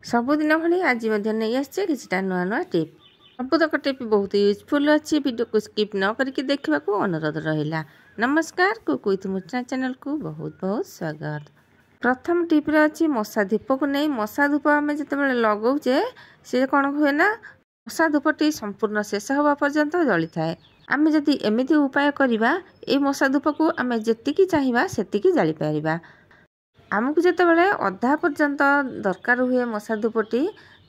सबुदिन भली आज नहीं आसचे किछिटा नुआ नुआ टिप। सबुतक टिप बहुत यूजफुल अच्छी। वीडियो को स्किप न करके देखा अनुरोध रहा। नमस्कार कुक विथ मुचना चैनल को बहुत बहुत स्वागत। प्रथम टिप्रे अच्छी मशा धूप को नहीं। मशा धूप आम जो लगाऊे सी कौन हुए ना मशा धूपटी संपूर्ण शेष हवा पर्यंत जली थाए। आम जदि एमती उपाय करवा ये मशा धूप को आम जी चाहिए से जाली पारिबा। आमको जितेबाला अधा पर्यंत दरकार हुए मशा धूपटी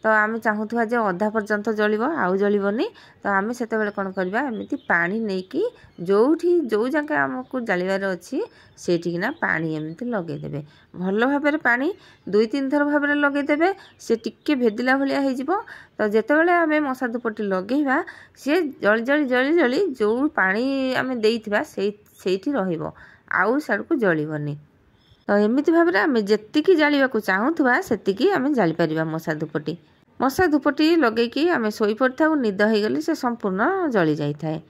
तो आम चाहूवा जे अधा पर्यंत जलिब आउ जलिबनी। तो आम से कौन करवा एमती पानी नहीं कि जो जगह आमको जालिबार अच्छी सेठिकिना पानी एमती लगेदेवे। भल भाव पानी 2-3 थर भाव लगेदेवे। से टिके भेदिला भाया हो। तो जितेबाला आम मशा धूपटी लगेवा सी जली जली जली जली जो पानी आम देइथिबा सेठी रहिबो आउ साडू जलिबनी। तो एमती भाव में आम जी जालिबा को चाहूवा से आम जाली पारिबा। मशा धूपटी लगे आम शोई पड़ता निद हो गले से संपूर्ण जली जाए थाए।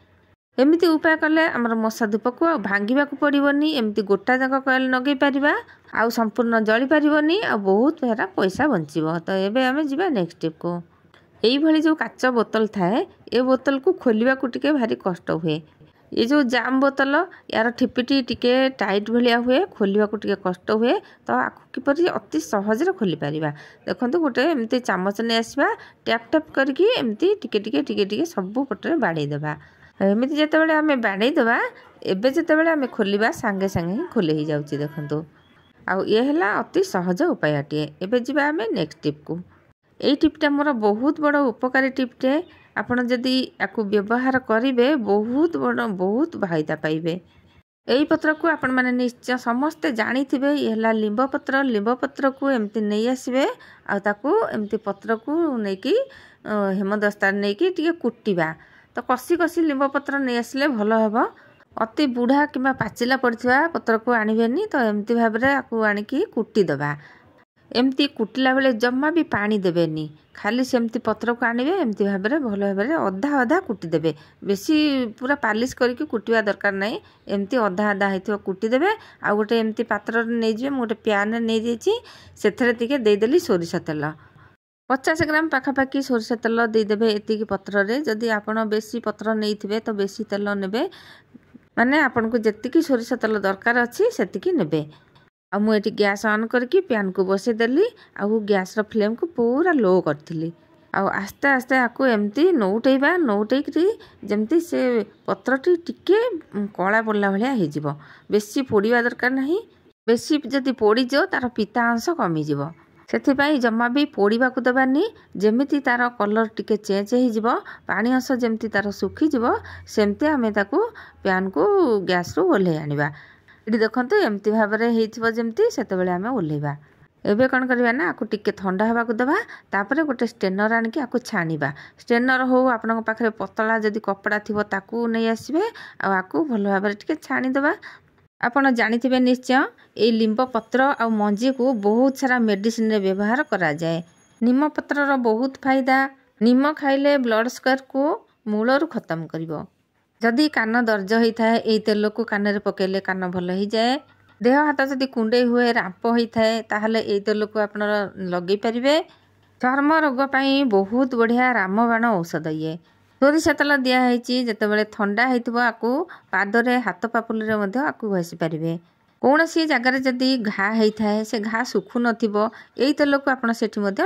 एमती उपाय कले आमर मशा धूप को भांगा को पड़ोनी। एमती गोटा जाक कॉइल लगे पारिबा आउ संपूर्ण जली पारिबनी आ बहुत सारा पैसा बंचिबो। तो एबे आम जीवा नेक्स्ट टिप को। यही भली जो काच बोतल थाए ए बोतल को खोलिबा को टिके भारी कष्ट हुए। ये जो जाम बोतल यार ठिपिटी टिके टाइट भलिया हुए खोलिबा को टिके कष्ट हुए। तो आखु किपरि अति सहज खोली पारिबा। देखंतु गोटे एमती चामच ने आसीबा टैप टैप करके एमती टिके टिके टिके टिके सब पटरे बाड़े देबा। एमती जेतेबेले आमे बाड़े देबा एबे जेतेबेले आमे खोलिबा संगे संगे ही खोले ही जाउची। देखंतु आ ये हला अति सहज उपायटिए। एबे जिबा आमे नेक्स्ट टिप को। एई टिपटा मोर बहुत बड़ उपकारी टिपटे। आपण जदि याकू व्यवहार करेंगे बहुत बड़ बहुत फायदा पाइबे। यही पत्र को आपण माने निश्चय समस्ते जानी थे। ये लिंब पत्र को एमती नहीं आसबे आकू एमती पत्र को लेकिन हेमदस्तार नहीं कि कुटिबा। तो कसी कसी लिंब पत्र नहीं आसले भल हम। अति बुढ़ा कि पाचिला पड़ता पत्र को आणवेनी। तो एमती भाव में आपको आणिकी कुटिदबा। एमती कुटिला बेले जम्मा भी पानी देवेनी खाली सेमती पत्र को आणवे एमती भाव में भल भाव में अधा अधा कुटिदेवे। बेसी पूरा पालिश करके कुटिवा दरकार नहीं। एमती अधा अधा होइथिबो कुटिदेवे। आ गोटे एमती पात्र नहीं जे गोटे प्यान नहीं देछि सेथरे तिके देदेली सोरिष तेल 50 ग्राम पाखापाखि सोरिष तेल देदेवे। एतिकी पत्र रे जदि आपण बेसी पत्र नहीं थिबे तो बेसी तेल नेबे माने आपन को जेतिकी सोरिष तेल दरकार अछि सेतिकी नेबे। आ मु एटी गैस ऑन करके पैन को बसईदेली आ गैस रो फ्लेम को पूरा लो करथिली। आस्ते आस्ते आपको एमती नौटेबा नौटेकरी जमती से पत्रटी टिके कला पड़ला भाया हो। बेसी पोड़ा दरकार नहीं। बेसी जदि पोड़ीज तार पिता अंश कमिजिव से जमा भी पोड़ा को देवानी। जमीती तार कलर टिके चेंज हो पानी अंश जमती तार सुखीज सेमती आम पैन को गैस रू ओल्हे आनिबा। ये देखते एमती भाव में जमती से आम ओल्हेबा। एबे कौन करवा ना आपको टिके ठंडा हवा को देवा। तापर गोटे स्टेनर आणिकी आपको छाणीबा। स्टेनर हो आपन पाखे पतला जदि कपड़ा थी ताकू नहीं आसबे आपको भल भाव में टिके छाणीदेवा। आपड़ जानी निश्चय ये लिंब पत्र आ मंजी को बहुत सारा मेडिसिन रे व्यवहार करा जाए। नीम पत्र रो बहुत फायदा। नीम खाइले ब्लड शुगर को मूलरू खत्म करिवो। जदि कान दर्ज होता है ये तेल को कान में पकेले कान भल हो जाए। देह हाथ जदि कुंडे हुए रांप होता है ताहले ये तेल को आप लगे पारे। चर्म रोग पाई बहुत बढ़िया रामबाण औषध। ये सोरिष तेल दिखाई जितेबाला थंडा होइथिबो आपको पादरे हाथ पापुल आपको घसी पारे। कौन सी जगार जदि घा होता है से घा सुखु नथिबो यही तेल को आप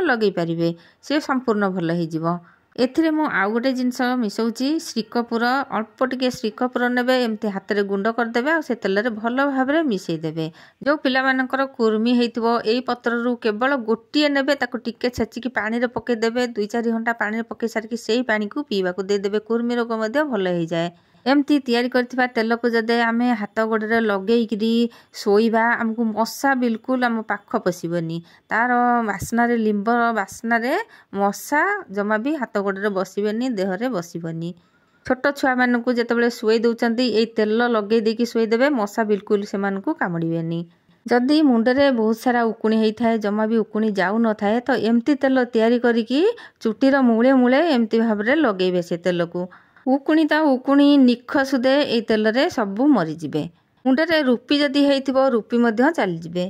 लगे पारे से संपूर्ण भल हो। एथिरे मु आउ गोटे जिनस मिसौची श्रीकपुर अल्प टिके श्रीकपुर नेबे एमती हाथ में गुंड करदेवे आ से तेल रे भल भाव में मिसईदेवे। जो पिला मानकर कुर्मी होइथिबो एई पत्र रु केवल गोटिए नेबे ताको टिके छेचिकी पानी रे पकेदेवे। 2-4 घंटा पानी रे पके सारिकी सेही पानी को पीवा को देदेवे। कुर्मी रोग मध्य भल हो जाए। एमती तैयारी करथिबा तेल को जदे आमे हाथ गोड़े लगेइकरी शोइबा आमको मशा बिल्कुल आम पाख पशिबनी। तार बास्ना रे लिंब बास्ना रे मशा जमा भी हाथ गोड़े बसबेनी देहरे बसबनी। छोट छुआ मानू जितेबाला शुई दौरान ये तेल लगे देकी शुईदेवे मशा बिल्कुल से कामुड़ेनि। जदि मुंडरे बहुत सारा उकुणी होता है जमा भी उकुणी जाऊ न थाए तो एमती तेल तैयारी करिकी चुटीर मूले मूले एमती भाव में लगेबे। से तेल को उकुणी ता उकुणी निख सुदे ये तेल रे सबू मरीजिबे। मुंडरे रूपी जदि होइथिबो रूपी मध्य चलीजिबे।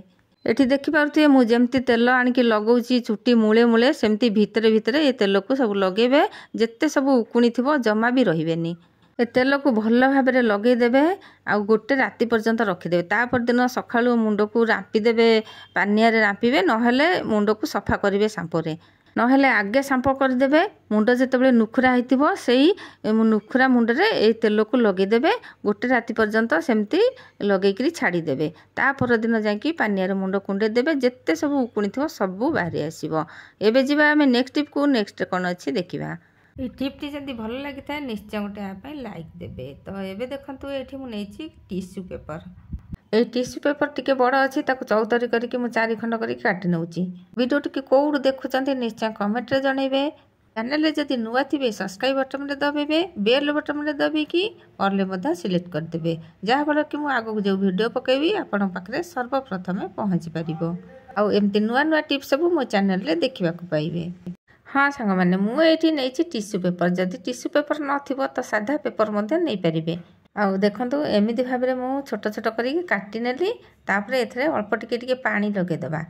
एठी देखि पारुथिबे मु जेमती तेल आनिकी लगाउची चुट्टी मूले मूले सेमती भितरे भितरे ये तेल को सब लगेबे जेते सब उकुणी थिबो जमा भी रहिबेनी। ए तेल को भल भाव में लगेदेवे आउ गोटे राति पर्यंत रखिदेवे तापर दिन सकाळु मुंड को रांपिदेवे पानिया रे रांपिबे नहेले मुंड को सफा करेंगे सांपोरे नहेले आगे सांपो करदेवे मुंड जेतेबेले नुखुरा होइतिबो सेई नुखुरा मुंड रे ए तेल को लगेदेवे गोटे राति पर्यंत सेमती लगेकरी छाड़ीदेवे तापर दिन जाकि पानिया रे मुंड कुंडे देवे जेते सब उकुणी थिबो सब बाहरी आसीबो। एबे जिबा आमे नेक्स्ट टिप को नेक्स्ट कोन अछि देखिबा। ये टिप्टी जदि भल लगी था निश्चय गोटे आप लाइक देवे। तो ये देखो ये मुझे टिश्यू पेपर ये टिश्यू पेपर टी बड़ अच्छी 14 करके मुझे 4 खंड कर काटि नौची। वीडियो टी कौटू देखुं निश्चय कमेंट रे जनइबे। चैनल जदि नुआ थे सब्सक्राइब बटन में दबेबे बेल बटन में दबेकी ऑल सिलेक्ट करदे जहाँफल कि मुझे आगक जो वीडियो पकेबी आपण पाखे सर्वप्रथमे पहुँची पार आमती नुआ नुआ टिप्स सब मो चैनल रे देखा पाइबे। हाँ सांग मैंने मुझे नहीं टिश्यू पेपर जदि टिश्यू पेपर नथिबो तो साधा पेपर नहीं पारे। आउ देखो एमती भाव में मुझे छोट छोट करके काटी नेली तापर एथरे अल्प टिके पानी लगेदेबा।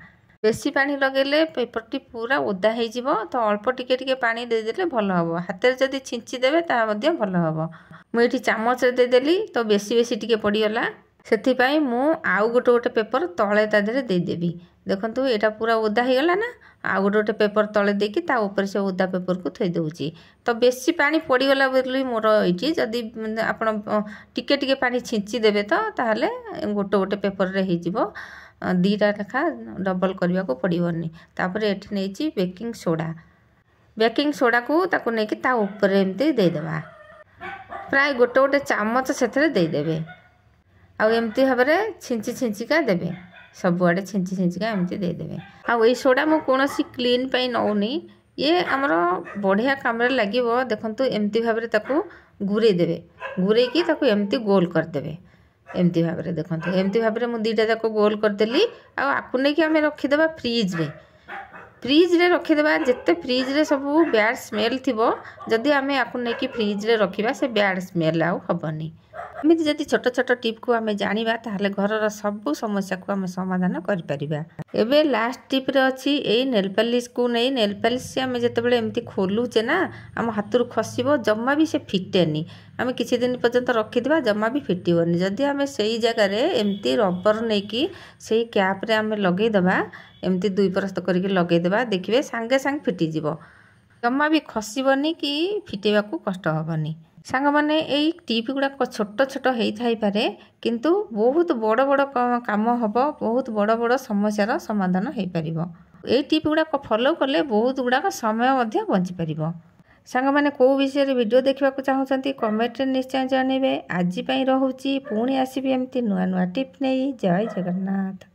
बेसी पानी लगेले पेपर टी पूरा ओदा हो तो अल्प टिके पानी देदेले भल हम हाथ में जदि छिंची देवे ता भल हम। मुझे चामच देदेली तो बेसी बेसी टिके पड़गला से मु आउ गोटे गोटे पेपर तले ता देहरे देदेवी। देखो यहाँ पूरा ओदा हो गला ना आउ गोटे गोटे पेपर तले देकी ता ऊपर से ओदा पेपर को थई दउची तो बेसी पानी पड़गला बोली मोर ये जदि आपण टिके टिके पानी छिंची देवे तो ताहले गोटे गोटे पेपर रे हो जिवो 2टा लेखा डबल करने को पड़ोनी। तापर एठी नहीं बेकिंग सोडा को ताको नहीं ता ऊपर एमती देदेबा प्राय गोटे गोटे चामच से देदेबे आउ एमती भाव में छिंची छिंचिका देवे सबुआड़े छिंची छिंचिका एमती देदेबे। आउ ये सोडा मु कोनोसी क्लीन पई नौनी ये आमर बढ़िया काम लगे। देखो एमती भाव में ताको गुरे देवे गुरेकी ताको एमती गोल करदेवे एमती भाव में। देखो एमती भाव में मुझे 2टा जाक गोल करदेली आपको नहीं आम रखीदे फ्रिज रे रखीदे जिते फ्रिज रे सब बैड स्मेल थी जदि आम आपको नहीं फ्रिज रे रखा से बैड स्मेल आउ हेनी। एमती जदि छोट छोट टिप को आम जाना ताहले घर सब समस्या को आम समाधान करिपरिबा। एबे लास्ट टिप रे अछि एई नेल पॉलिश को नहीं नेल पॉलिश से आम जितेबाला एमती खोलुचे ना आम हाथ खसब जमा भी से फिटेनी आम किसी दिन पर्यंत रखीदा जमा भी फिटबनी। जदि आम से जगार एमती रबर नहीं कि से कैप रे आम लगेदेबा एमती 2 परस्त करके लगेदेबा देखिए सांगे सांगे फिटिजिव जमा भी खसबनी कि फिटेबा को कष्ट हेनी। सांग माने यही टिप गुड़ाक छोट छोट होता पारे किंतु बहुत बड़ बड़ काम हम बहुत बड़ बड़ समस्यार समाधान हो पार। ये टिप गुड़ाक फॉलो कले बहुत गुड़ाक समय बंची पार। सांग माने को विषय वीडियो देखा चाहूँगी कमेंट निश्चय जनइबे। आज रोची पुणी आसबि एमती नुआ नुआ टिप नहीं। जय जगन्नाथ।